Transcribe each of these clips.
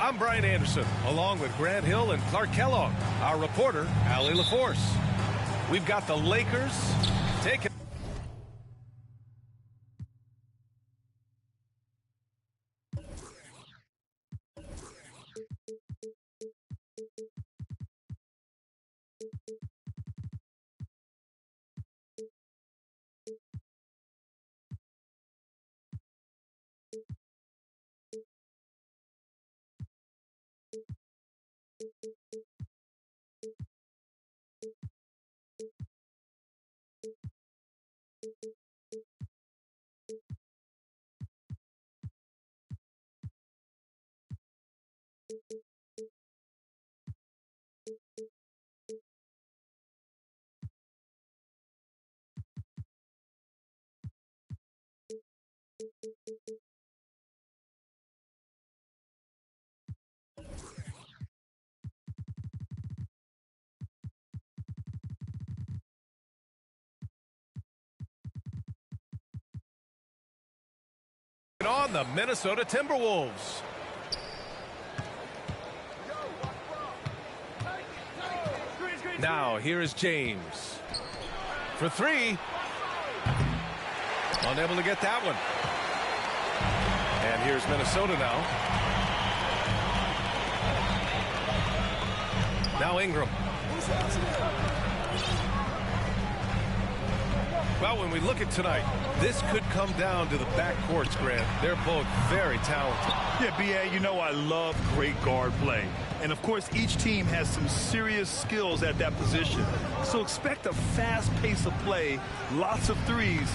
I'm Brian Anderson, along with Grant Hill and Clark Kellogg, our reporter, Allie LaForce. We've got the Lakers taking. On the Minnesota Timberwolves. Now here is James for three. Unable to get that one. And here's Minnesota now. Now Ingram. Well, when we look at tonight, this could come down to the backcourts, Grant. They're both very talented. Yeah, B.A., you know I love great guard play. And, of course, each team has some serious skills at that position. So expect a fast pace of play, lots of threes.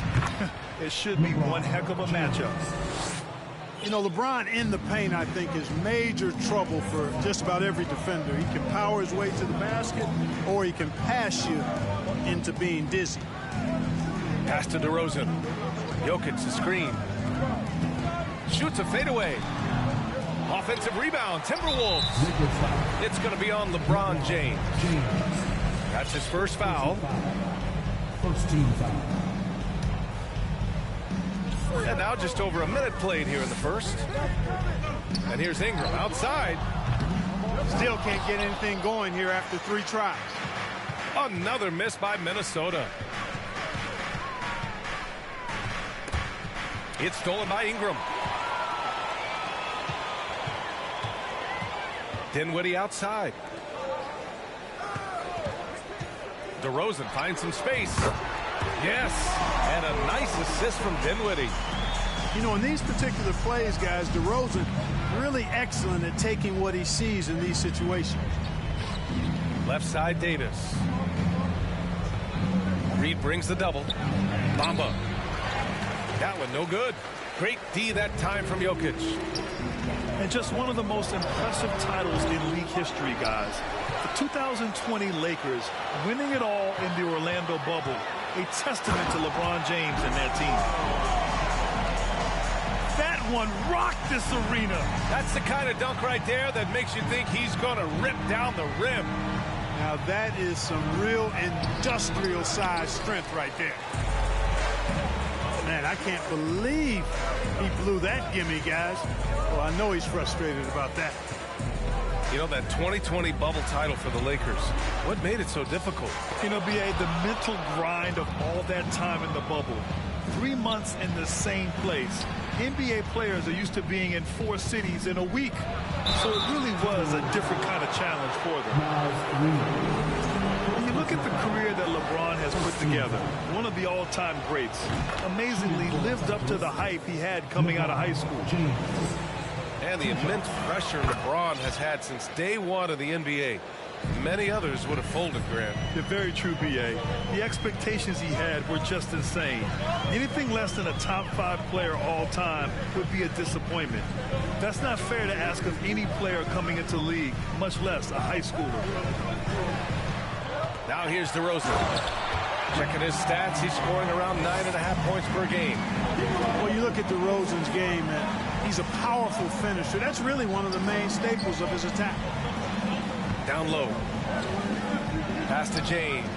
It should be one heck of a matchup. You know, LeBron in the paint, I think, is major trouble for just about every defender. He can power his way to the basket, or he can pass you into being dizzy. Pass to DeRozan. Jokic the screen. Shoots a fadeaway. Offensive rebound. Timberwolves. It's going to be on LeBron James. That's his first foul. First team foul. And now just over a minute played here in the first. And here's Ingram outside. Still can't get anything going here after 3 tries. Another miss by Minnesota. It's stolen by Ingram. Dinwiddie outside. DeRozan finds some space. Yes, and a nice assist from Dinwiddie. You know, in these particular plays, guys, DeRozan really excellent at taking what he sees in these situations. Left side, Davis. Reed brings the double. Bamba. That one no good. Great D that time from Jokic. And just one of the most impressive titles in league history, guys. The 2020 Lakers winning it all in the Orlando bubble. A testament to LeBron James and that team. That one rocked this arena. That's the kind of dunk right there that makes you think he's going to rip down the rim. Now that is some real industrial size strength right there. Man, I can't believe he blew that gimme, guys. Well, I know he's frustrated about that. You know, that 2020 bubble title for the Lakers, what made it so difficult? You know, B.A., the mental grind of all that time in the bubble. 3 months in the same place. NBA players are used to being in 4 cities in a week. So it really was a different kind of challenge for them. When you look at the career that LeBron has put together, one of the all-time greats, amazingly lived up to the hype he had coming out of high school. And the immense pressure LeBron has had since day one of the NBA. Many others would have folded, Grant. You're very true, B.A. The expectations he had were just insane. Anything less than a top 5 player all time would be a disappointment. That's not fair to ask of any player coming into league, much less a high schooler. Now here's DeRozan. Checking his stats, he's scoring around 9.5 points per game. Well, you look at DeRozan's game, and he's a powerful finisher. That's really one of the main staples of his attack. Down low. Pass to James.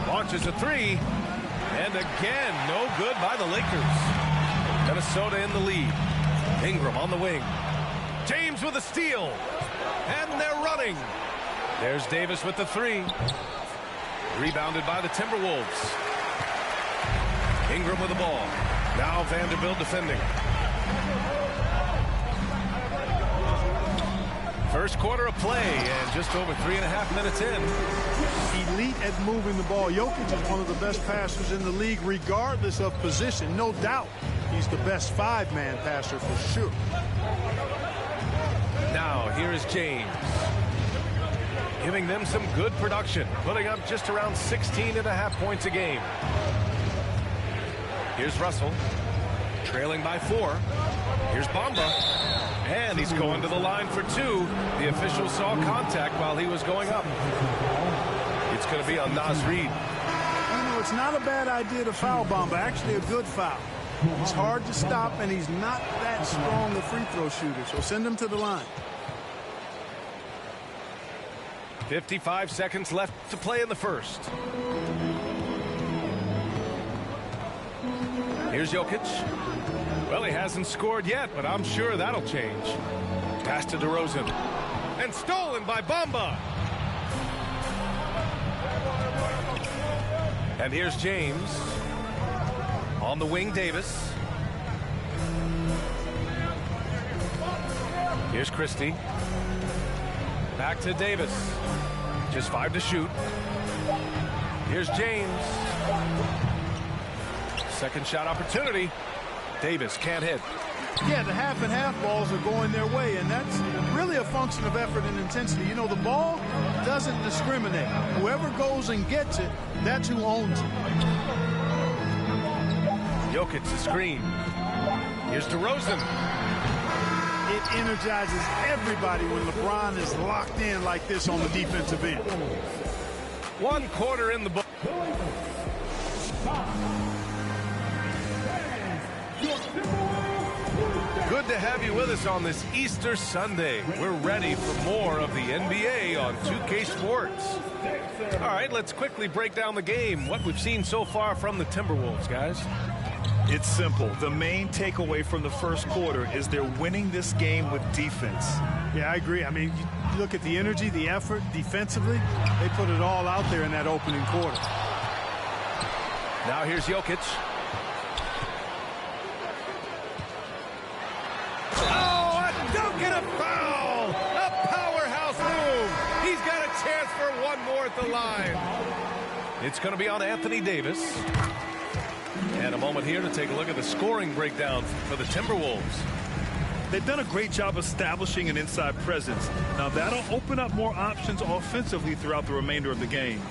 Launches a three. And again, no good by the Lakers. Minnesota in the lead. Ingram on the wing. James with a steal. And they're running. There's Davis with the three. Rebounded by the Timberwolves. Ingram with the ball. Now Vanderbilt defending. First quarter of play, and just over 3.5 minutes in. Elite at moving the ball. Jokic is one of the best passers in the league, regardless of position. No doubt he's the best five-man passer for sure. Now, here is James. Giving them some good production, putting up just around 16.5 points a game. Here's Russell, trailing by 4. Here's Bamba. And he's going to the line for 2. The official saw contact while he was going up. It's going to be on Naz Reid. It's not a bad idea to foul Bamba. Actually, a good foul. He's hard to stop, and he's not that strong a free throw shooter. So send him to the line. 55 seconds left to play in the first. Here's Jokic. Well, he hasn't scored yet, but I'm sure that'll change. Pass to DeRozan. And stolen by Bamba. And here's James. On the wing, Davis. Here's Christie. Back to Davis. Just 5 to shoot. Here's James. Second shot opportunity. Davis can't hit. Yeah, the half and half balls are going their way, and that's really a function of effort and intensity. You know, the ball doesn't discriminate. Whoever goes and gets it, that's who owns it. Jokic the screen. Here's DeRozan. It energizes everybody when LeBron is locked in like this on the defensive end. 1 quarter in the book. Good to have you with us on this Easter Sunday. We're ready for more of the NBA on 2K Sports. All right, let's quickly break down the game. What we've seen so far from the Timberwolves, guys. It's simple. The main takeaway from the first quarter is they're winning this game with defense. Yeah, I agree. I mean, you look at the energy, the effort defensively. They put it all out there in that opening quarter. Now here's Jokic. Oh, a dunk and a foul! A powerhouse move! He's got a chance for one more at the line. It's going to be on Anthony Davis. And a moment here to take a look at the scoring breakdown for the Timberwolves. They've done a great job establishing an inside presence. Now that'll open up more options offensively throughout the remainder of the game.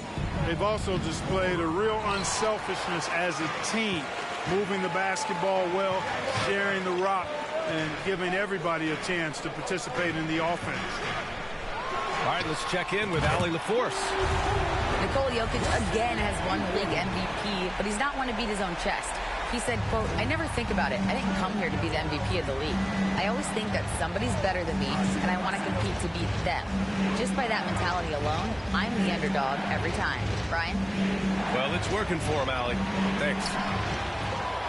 They've also displayed a real unselfishness as a team, moving the basketball well, sharing the rock, and giving everybody a chance to participate in the offense. All right, let's check in with Allie LaForce. Nikola Jokic again has won the league MVP, but he's not one to beat his own chest. He said, quote, "I never think about it. I didn't come here to be the MVP of the league. I always think that somebody's better than me, and I want to compete to beat them. Just by that mentality alone, I'm the underdog every time." Brian? Well, it's working for him, Allie. Thanks.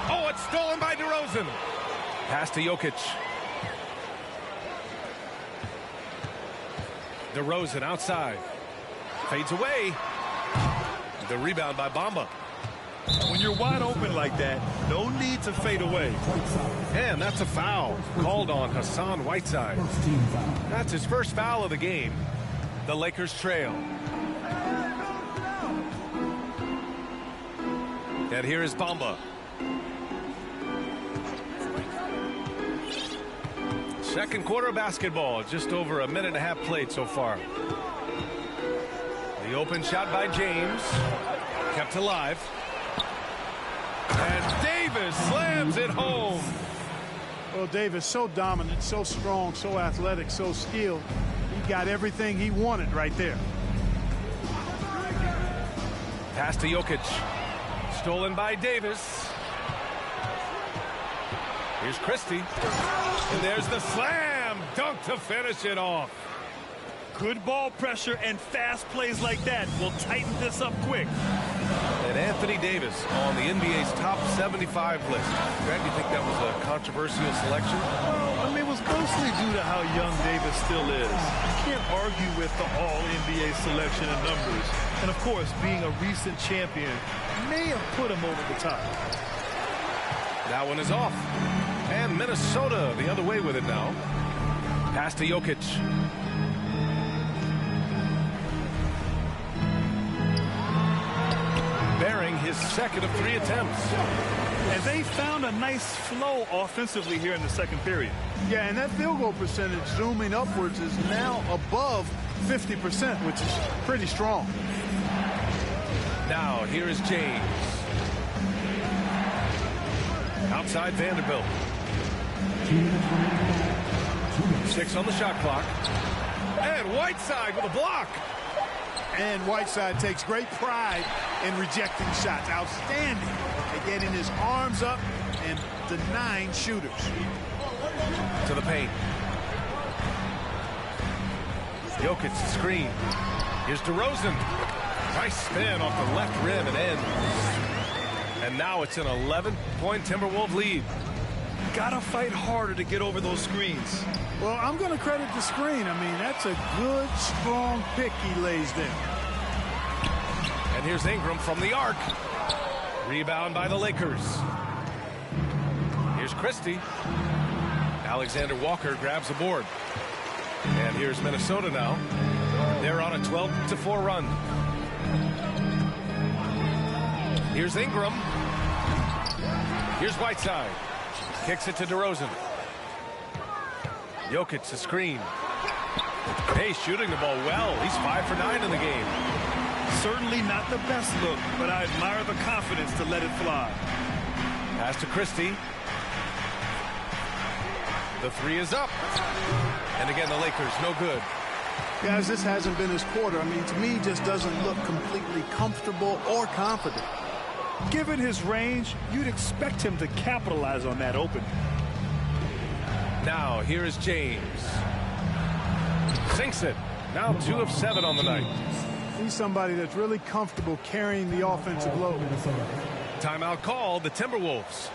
Oh, it's stolen by DeRozan. Pass to Jokic. DeRozan outside. Fades away. The rebound by Bamba. When you're wide open like that, no need to fade away. And that's a foul called on Hassan Whiteside. That's his first foul of the game. The Lakers trail. And here is Bamba. Second quarter of basketball, just over a minute and a half played so far. The open shot by James, kept alive. And Davis slams it home. Well, Davis, so dominant, so strong, so athletic, so skilled. He got everything he wanted right there. Pass to Jokic. Stolen by Davis. Here's Christie. And there's the slam dunk to finish it off. Good ball pressure and fast plays like that will tighten this up quick. And Anthony Davis on the NBA's top 75 list. Grant, do you think that was a controversial selection? Well, I mean, it was mostly due to how young Davis still is. You can't argue with the all-NBA selection and numbers. And, of course, being a recent champion may have put him over the top. That one is off. And Minnesota the other way with it now. Pass to Jokic. Bearing his second of 3 attempts. And they found a nice flow offensively here in the second period. Yeah, and that field goal percentage zooming upwards is now above 50%, which is pretty strong. Now, here is James. Outside Vanderbilt. 6 on the shot clock. And Whiteside with a block. And Whiteside takes great pride in rejecting shots. Outstanding at getting his arms up and denying shooters. To the paint. Jokic screen. Here's DeRozan. Nice spin off the left rim and in. And now it's an 11-point Timberwolves lead. Gotta fight harder to get over those screens. Well, I'm going to credit the screen. I mean, that's a good, strong pick he lays there. And here's Ingram from the arc. Rebound by the Lakers. Here's Christie. Alexander Walker grabs the board. And here's Minnesota now. They're on a 12-4 run. Here's Ingram. Here's Whiteside. Kicks it to DeRozan. Jokic, the screen. Hey, shooting the ball well. He's 5 for 9 in the game. Certainly not the best look, but I admire the confidence to let it fly. Pass to Christie. The 3 is up. And again, the Lakers, no good. Guys, this hasn't been his quarter. I mean, to me, just doesn't look completely comfortable or confident. Given his range, you'd expect him to capitalize on that opening. Now, here is James. Sinks it. Now 2 of 7 on the night. He's somebody that's really comfortable carrying the offensive load. Timeout called, the Timberwolves.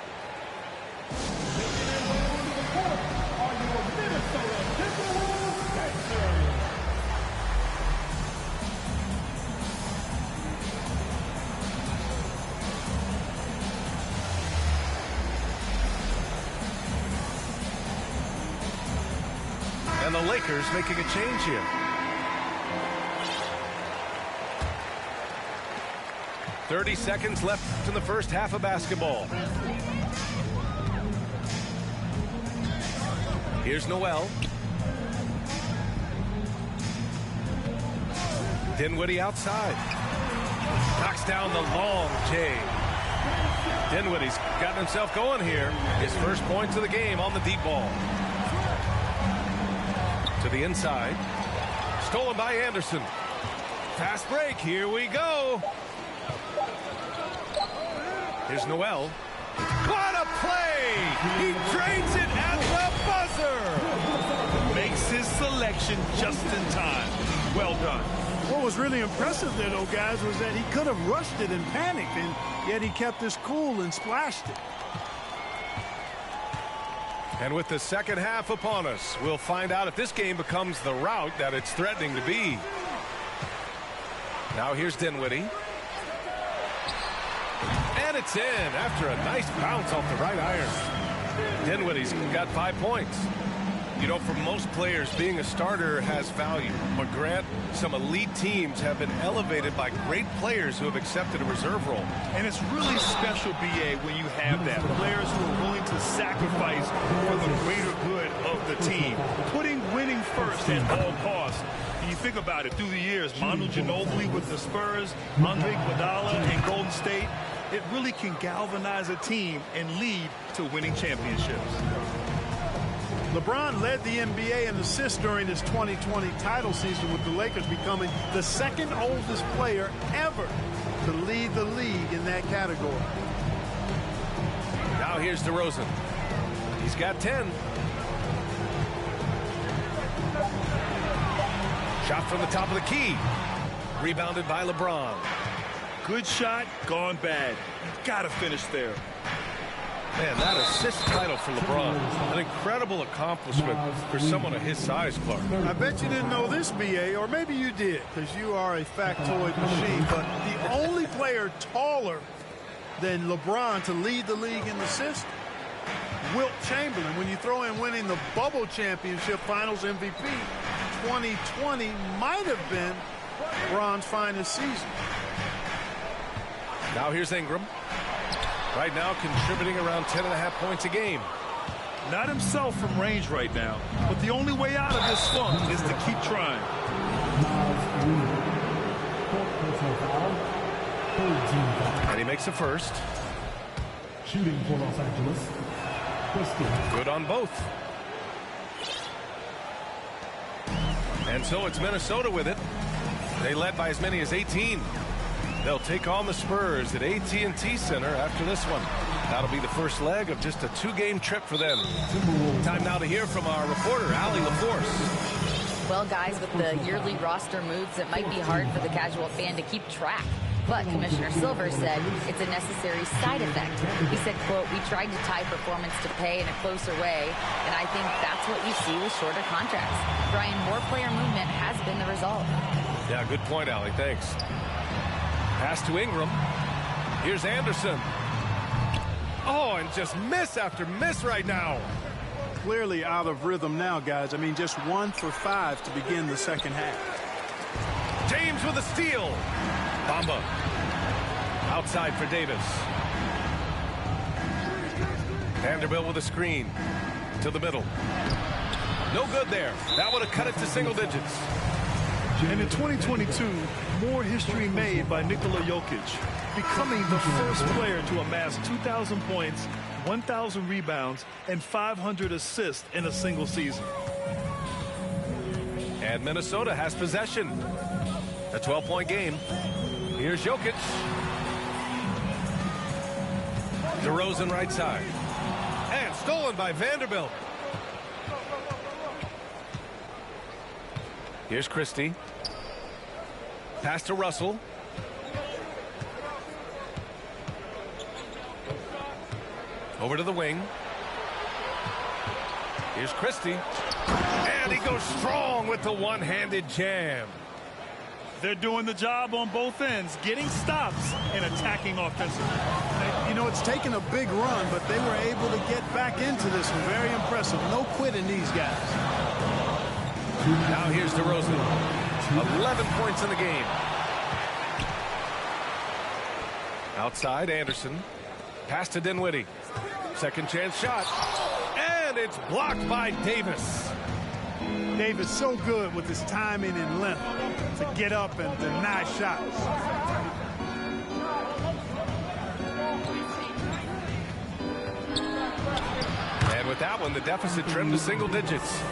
And the Lakers making a change here. .30 seconds left in the first half of basketball. Here's Noel. Dinwiddie outside. Knocks down the long J. Dinwiddie's gotten himself going here. His first points of the game on the deep ball. To the inside. Stolen by Anderson. Fast break. Here we go. Here's Noel. What a play! He drains it at the buzzer! Makes his selection just in time. Well done. What was really impressive there, though, guys, was that he could have rushed it and panicked, and yet he kept his cool and splashed it. And with the second half upon us, we'll find out if this game becomes the rout that it's threatening to be. Now here's Dinwiddie. And it's in after a nice bounce off the right iron. Dinwiddie's got 5 points. You know, for most players, being a starter has value. But Grant, some elite teams have been elevated by great players who have accepted a reserve role. And it's really special, B.A., when you have that. Players who are willing to sacrifice for the greater good of the team. Putting winning first at all costs. And you think about it, through the years, Manu Ginobili with the Spurs, Andre Iguodala in Golden State, it really can galvanize a team and lead to winning championships. LeBron led the NBA in assists during his 2020 title season, with the Lakers becoming the second oldest player ever to lead the league in that category. Now here's DeRozan. He's got 10. Shot from the top of the key. Rebounded by LeBron. Good shot, gone bad. You've got to finish there. Man, that assist title for LeBron. An incredible accomplishment for someone of his size, Clark. I bet you didn't know this, B.A., or maybe you did, because you are a factoid machine. But the only player taller than LeBron to lead the league in assists, Wilt Chamberlain. When you throw in winning the Bubble Championship Finals MVP, 2020 might have been LeBron's finest season. Now here's Ingram. Right now contributing around 10.5 points a game. Not himself from range right now, but the only way out of this funk is to keep trying. And he makes a first. Shooting for Los Angeles. Good on both. And so it's Minnesota with it. They led by as many as 18. They'll take on the Spurs at AT&T Center after this one. That'll be the first leg of just a 2-game trip for them. Time now to hear from our reporter, Allie LaForce. Well, guys, with the yearly roster moves, it might be hard for the casual fan to keep track. But Commissioner Silver said it's a necessary side effect. He said, quote, "We tried to tie performance to pay in a closer way, and I think that's what you see with shorter contracts." Brian, more player movement has been the result. Yeah, good point, Allie. Thanks. Pass to Ingram. Here's Anderson. Oh, and just miss after miss right now. Clearly out of rhythm now, guys. I mean, just 1 for 5 to begin the second half. James with a steal. Bamba. Outside for Davis. Vanderbilt with a screen. To the middle. No good there. That would have cut it to single digits. And in 2022, more history made by Nikola Jokic, becoming the first player to amass 2,000 points, 1,000 rebounds, and 500 assists in a single season. And Minnesota has possession. A 12-point game. Here's Jokic. DeRozan right side. And stolen by Vanderbilt. Here's Christie. Pass to Russell. Over to the wing. Here's Christie. And he goes strong with the one-handed jam. They're doing the job on both ends, getting stops and attacking offensively. You know, it's taken a big run, but they were able to get back into this one. Very impressive. No quitting these guys. Now here's DeRozan. 11 points in the game. Outside, Anderson. Pass to Dinwiddie. Second chance shot. And it's blocked by Davis. Davis so good with his timing and length to get up and deny shots. And with that one, the deficit trimmed to single digits.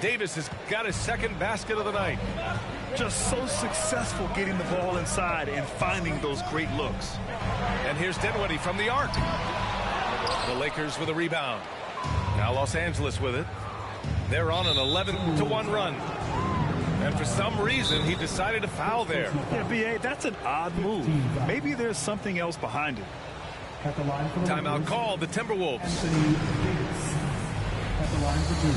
Davis has got his second basket of the night. Just so successful getting the ball inside and finding those great looks. And here's Dinwiddie from the arc. The Lakers with a rebound. Now Los Angeles with it. They're on an 11-1 run. And for some reason, he decided to foul there. Yeah, B.A., that's an odd move. Maybe there's something else behind it. Timeout called, the Timberwolves. Anthony Davis at the line for 2.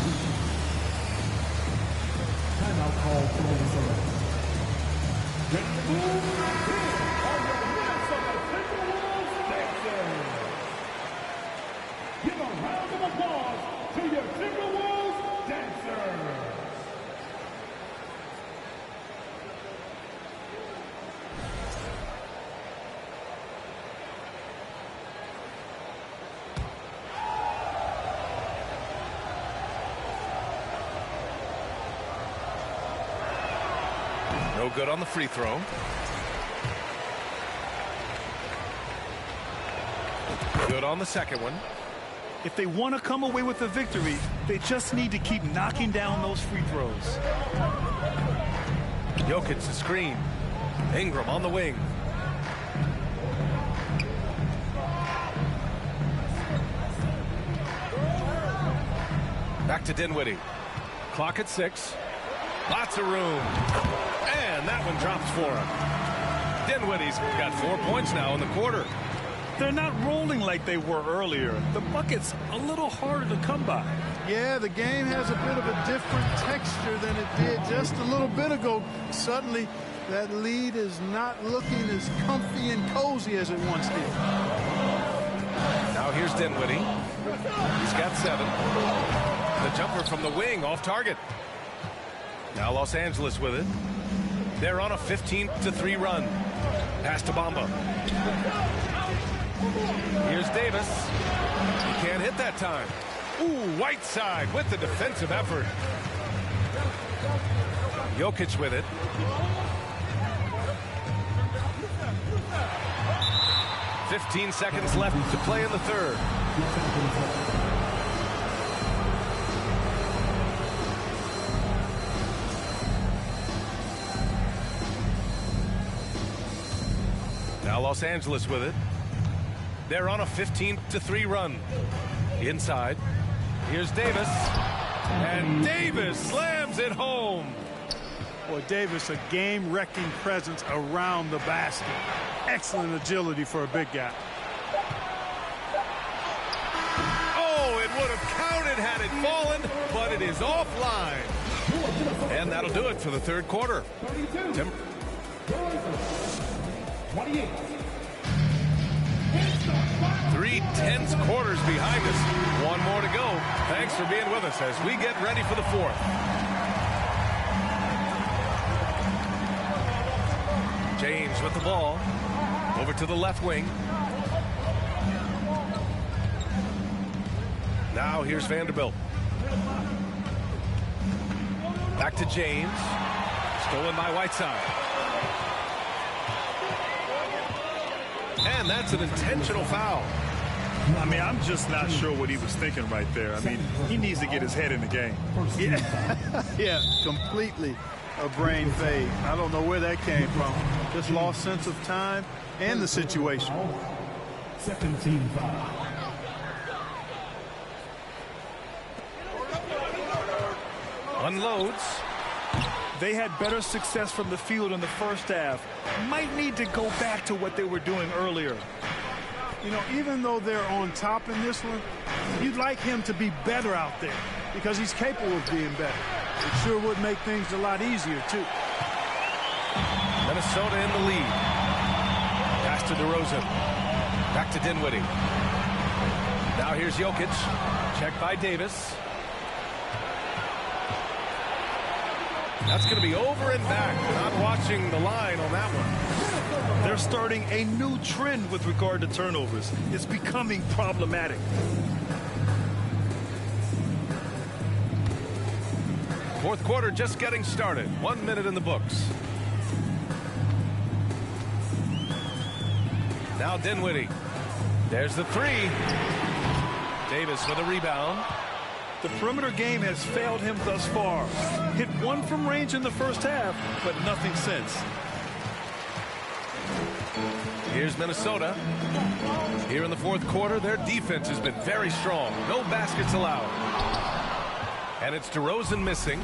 Timeout call for Minnesota. Give a round of applause to your Timberwolves dancers. No good on the free throw. Good on the second one. If they want to come away with a victory, they just need to keep knocking down those free throws. Jokic the screen. Ingram on the wing. Back to Dinwiddie. Clock at 6. Lots of room. And that one drops for him. Dinwiddie's got 4 points now in the quarter. They're not rolling like they were earlier. The bucket's a little harder to come by. Yeah, the game has a bit of a different texture than it did just a little bit ago. Suddenly, that lead is not looking as comfy and cozy as it once did. Now here's Dinwiddie. He's got 7. The jumper from the wing off target. Now Los Angeles with it. They're on a 15-3 run. Pass to Bamba. Here's Davis. He can't hit that time. Ooh, Whiteside with the defensive effort. Jokic with it. "15 seconds left to play in the third. Now Los Angeles with it. They're on a 15-3 run. Inside. Here's Davis. And Davis slams it home. Boy, Davis, a game-wrecking presence around the basket. Excellent agility for a big guy. Oh, it would have counted had it fallen, but it is offline. And that'll do it for the third quarter. 3 tense quarters behind us. One more to go. Thanks for being with us as we get ready for the fourth. James with the ball. Over to the left wing. Now here's Vanderbilt. Back to James. Stolen by Whiteside. And that's an intentional foul. I mean, I'm just not sure what he was thinking right there. I mean, he needs to get his head in the game. Yeah, completely a brain fade. I don't know where that came from. Just lost sense of time and the situation. Second team foul. Unloads. They had better success from the field in the first half. Might need to go back to what they were doing earlier. You know, even though they're on top in this one, you'd like him to be better out there because he's capable of being better. It sure would make things a lot easier, too. Minnesota in the lead. Pass to DeRozan. Back to Dinwiddie. Now here's Jokic. Checked by Davis. That's going to be over and back. Not watching the line on that one. They're starting a new trend with regard to turnovers. It's becoming problematic. Fourth quarter just getting started. 1 minute in the books. Now Dinwiddie. There's the three. Davis with a rebound. The perimeter game has failed him thus far. Hit one from range in the first half, but nothing since. Here's Minnesota. Here in the fourth quarter, their defense has been very strong. No baskets allowed. And it's DeRozan missing.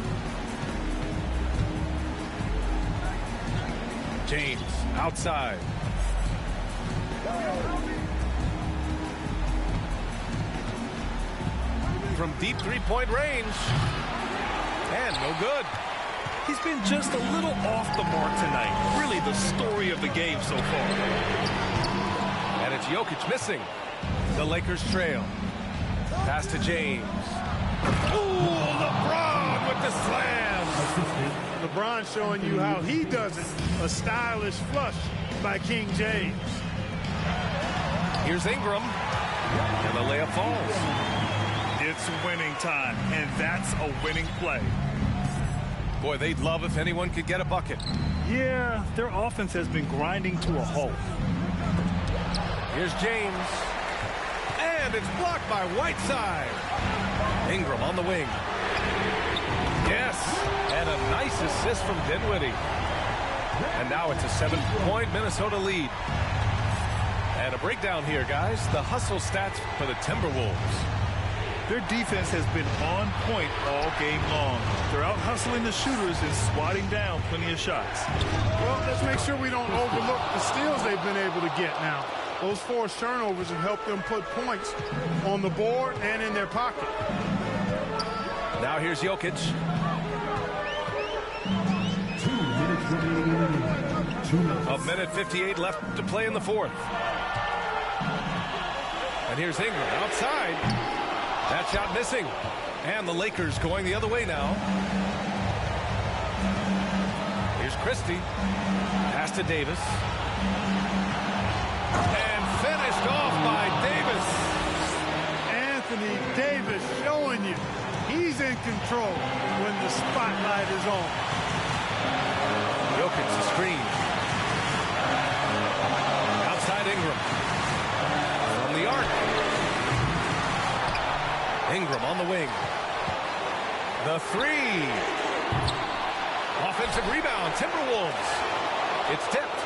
James outside. From deep three-point range. And no good. He's been just a little off the mark tonight. Really the story of the game so far. And it's Jokic missing. The Lakers trail. Pass to James. Ooh, LeBron with the slam. LeBron showing you how he does it. A stylish flush by King James. Here's Ingram. And the layup falls. It's winning time, and that's a winning play. Boy, they'd love if anyone could get a bucket. Yeah, their offense has been grinding to a halt. Here's James. And it's blocked by Whiteside. Ingram on the wing. Yes, and a nice assist from Dinwiddie. And now it's a 7-point Minnesota lead. And a breakdown here, guys. The hustle stats for the Timberwolves. Their defense has been on point all game long. They're out hustling the shooters and swatting down plenty of shots. Well, let's make sure we don't overlook the steals they've been able to get now. Those forced turnovers have helped them put points on the board and in their pocket. Now here's Jokic. 2 minutes remaining. 2 minutes. A minute 58 left to play in the fourth. And here's Ingram outside. That shot missing. And the Lakers going the other way now. Here's Christie. Pass to Davis. And finished off by Davis. Anthony Davis showing you he's in control when the spotlight is on. Jokic the screen. Outside Ingram. From the arc. Ingram on the wing. The three. Offensive rebound. Timberwolves. It's tipped.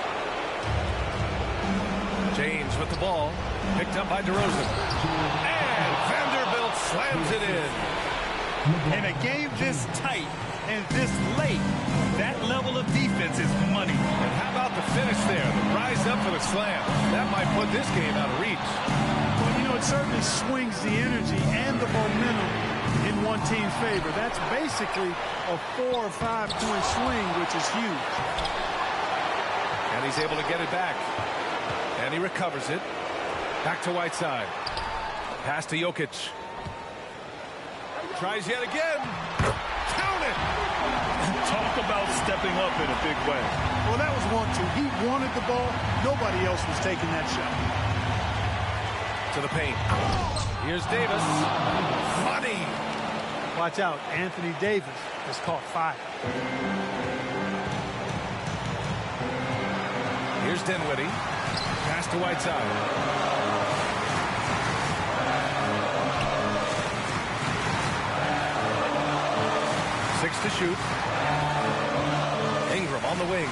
James with the ball. Picked up by DeRozan. And Vanderbilt slams it in. In a game this tight and this late, that level of defense is money. And how about the finish there? The rise up for the slam. That might put this game out of reach. Well, you know, it certainly swings the energy and the momentum in one team's favor. That's basically a 4 or 5 point swing, which is huge. And he's able to get it back. And he recovers it. Back to Whiteside. Pass to Jokic. Tries yet again. Count it! Talk about stepping up in a big way. Well, that was 1-2. He wanted the ball. Nobody else was taking that shot. To the paint. Here's Davis. Money. Watch out. Anthony Davis has caught fire. Here's Dinwiddie. Pass to Whiteside. 6 to shoot. Ingram on the wing.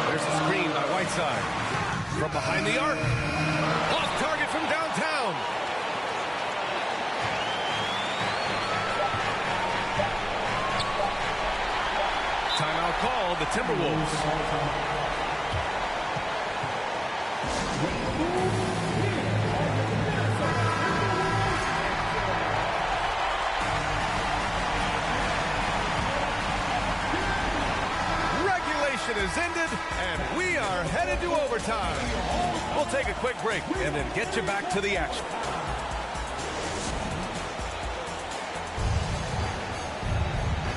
There's a screen by Whiteside. From behind the arc. Off target from downtown. Timeout called, the Timberwolves. Is ended, and we are headed to overtime. We'll take a quick break and then get you back to the action.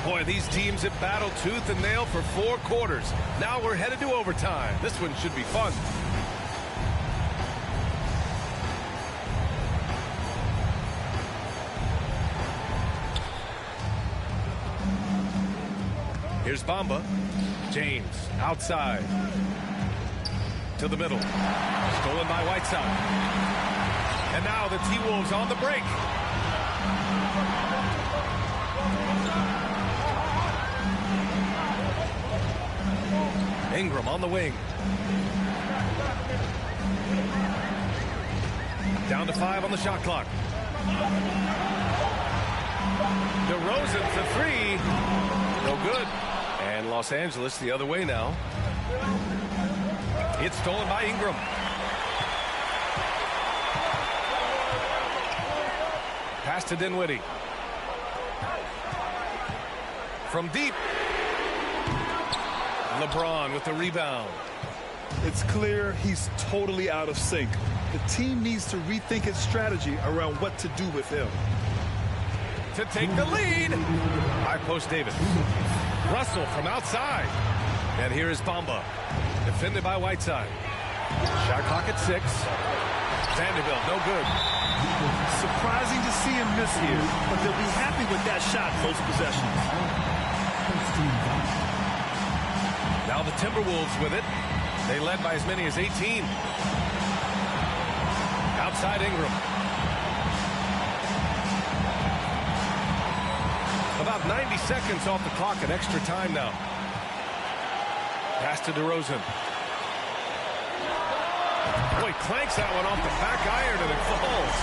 Boy, these teams have battled tooth and nail for 4 quarters. Now we're headed to overtime. This one should be fun. Here's Bamba. James outside to the middle. Stolen by Whiteside. And now the T-Wolves on the break. Ingram on the wing. Down to 5 on the shot clock. DeRozan for 3. No good. And Los Angeles the other way now. It's stolen by Ingram. Pass to Dinwiddie. From deep. LeBron with the rebound. It's clear he's totally out of sync. The team needs to rethink its strategy around what to do with him. To take the lead. High post Davis. Russell from outside. And here is Bamba. Defended by Whiteside. Shot clock at 6. Vanderbilt, no good. Surprising to see him miss here, but they'll be happy with that shot most possessions. Now the Timberwolves with it. They led by as many as 18. Outside Ingram. About 90 seconds off the clock at extra time now. Pass to DeRozan. Boy, clanks that one off the back iron and it falls.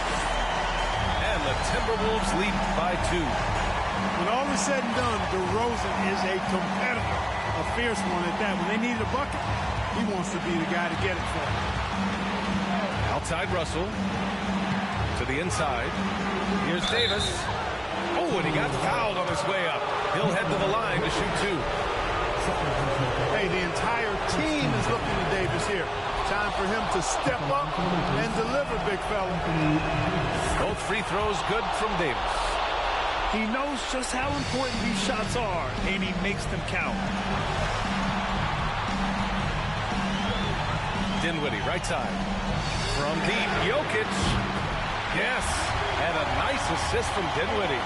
And the Timberwolves lead by 2. When all is said and done, DeRozan is a competitor, a fierce one at that. When they need a bucket, he wants to be the guy to get it for them. Outside Russell. To the inside. Here's Davis. Oh, and he got fouled on his way up. He'll head to the line to shoot 2. Hey, the entire team is looking to Davis here. Time for him to step up and deliver, big fella. Both free throws good from Davis. He knows just how important these shots are, and he makes them count. Dinwiddie, right side. From deep, Jokic. Yes, and a nice assist from Dinwiddie.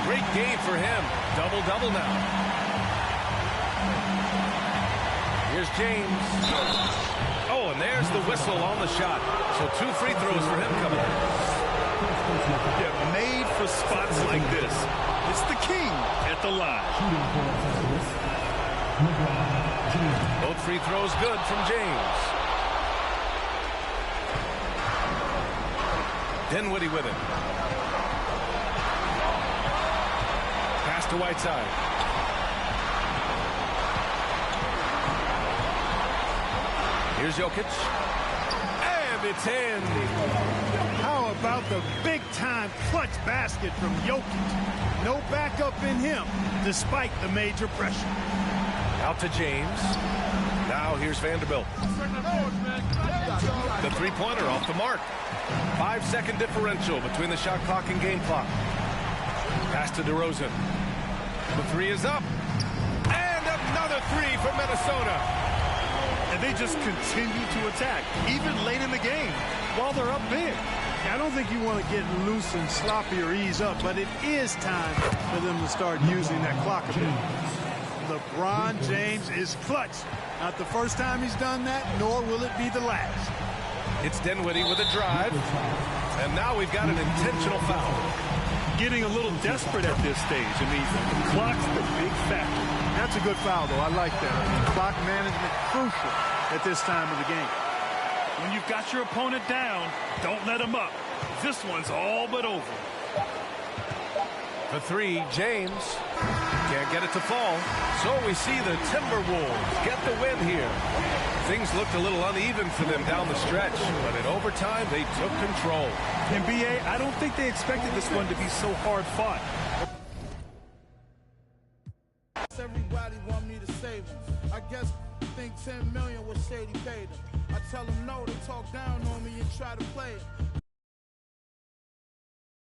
Great game for him. Double-double now. Here's James. Oh, and there's the whistle on the shot. So 2 free throws for him coming up. Yeah, made for spots like this. It's the king at the line. Both free throws good from James. Dinwiddie with it. Pass to Whiteside. Here's Jokic. And it's in. How about the big-time clutch basket from Jokic? No backup in him, despite the major pressure. Out to James. Now here's Vanderbilt. The three-pointer off the mark. 5-second differential between the shot clock and game clock. Pass to DeRozan. The 3 is up. And another 3 for Minnesota. And they just continue to attack, even late in the game, while they're up big. I don't think you want to get loose and sloppy or ease up, but it is time for them to start using that clock a bit. LeBron James is clutch. Not the first time he's done that, nor will it be the last. It's Dinwiddie with a drive. And now we've got an intentional foul. Getting a little desperate at this stage. I mean, the clock's the big factor. That's a good foul, though. I like that. Clock management crucial at this time of the game. When you've got your opponent down, don't let him up. This one's all but over. The 3, James. Can't get it to fall. So we see the Timberwolves get the win here. Things looked a little uneven for them down the stretch, but in overtime, they took control. NBA, I don't think they expected this one to be so hard fought. Everybody want me to save them. I guess think 10 million was Shady paid them. I tell them no, they talk down on me and try to play it.